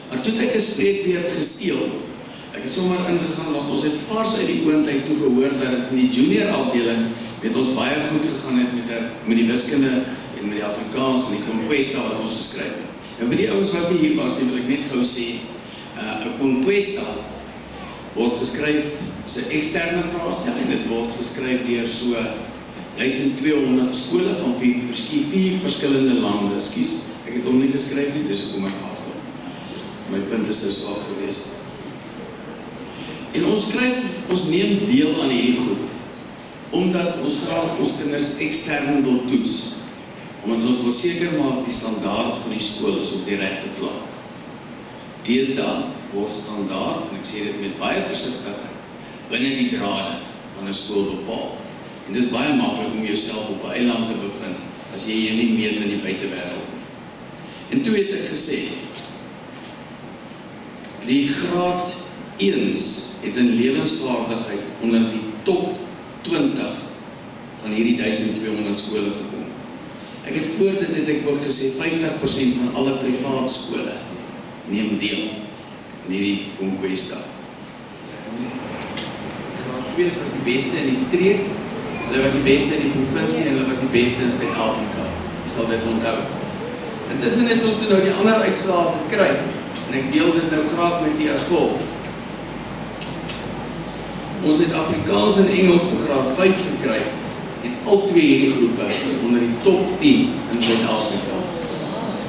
Maar toe het ek 'n spreekbeurt gesteel. Ek het sommer ingegaan, want ons het vars uit die oomtyd toe gehoor dat het in die junior afdeling met ons baie goed gegaan het met die wiskunde en met die Afrikaans en die Conquesta wat ons geskryf het. En vir die ouens wat nie hier was, wil ek net gou sê, 'n Conquesta word geskryf as 'n eksterne vraestel en dit word geskryf deur so 1200 skole van 4 verskillende lande. Ekskuus, ek het hom nie geskryf nie, dis hoekom ek hardop. My punt is dus al gewees. En ons neem deel aan hierdie goed, omdat ons graag ons kinders ekstern wil toets, omdat ons wil seker maak die standaard van die skool is op die regte vlak. Deesdae word standaard, en ek sê dit met baie versigtigheid, binne die drade van 'n skool bepaal. En dit is baie maklik om jouself op 'n eiland te bevind, as jy jou nie meet in die buitewêreld. En toe het ek gesê, die graad 1's het in lewensvaardigheid onder die top 20 van hierdie 1200 skole gekom. Ek het voor dit het ek ook gesê, 50% van alle privaat skole neem deel in hierdie Conquesta. Graad 2's was die beste in die streek, hulle was die beste in die provinsie en hulle was die beste in Suid-Afrika. Jy sal dit onthou. Intussen het ons toe nou die ander uitslae gekry, en ek deel dit nou graag met die as volg. Ons het Afrikaans en Engels vir graad 5 gekry, en al twee hierdie groepe is onder die top 10 in Suid-Afrika.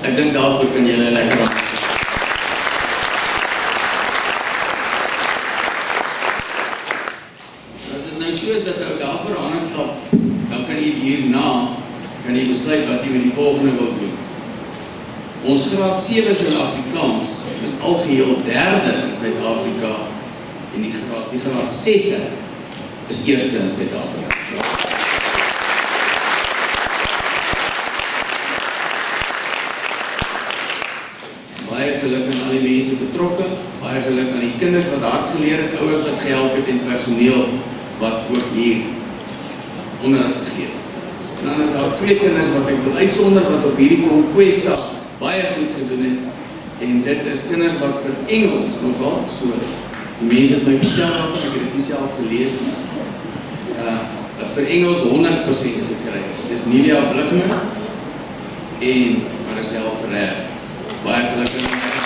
Ek dink daarvoor kan julle lekker aan. As dit nou so is dat ou daarvoor aan het klap, dan kan jy hierna, besluit wat jy met die volgende wil doen. Ons graad 7's in Afrikaans is algeheel derde in Suid-Afrika, en die graad 6's is eerste in Suid-Afrika. Baie geluk aan al die mense betrokke, baie geluk aan die kinders wat hard geleer het, ouers wat gehelp het en personeel wat ook hier onderhoud gegee het. En dan is daar twee kinders wat ek wil uitsonder wat op hierdie Conquesta baie goed gedoen het, en dit is kinders wat vir Engels nogal, so die mense het my vertel wat, ek het dit nie self gelees nie, wat vir Engels 100% gekry het. Dit is Nelia Bligman en Maricel Ferrer. Baie gelukkig.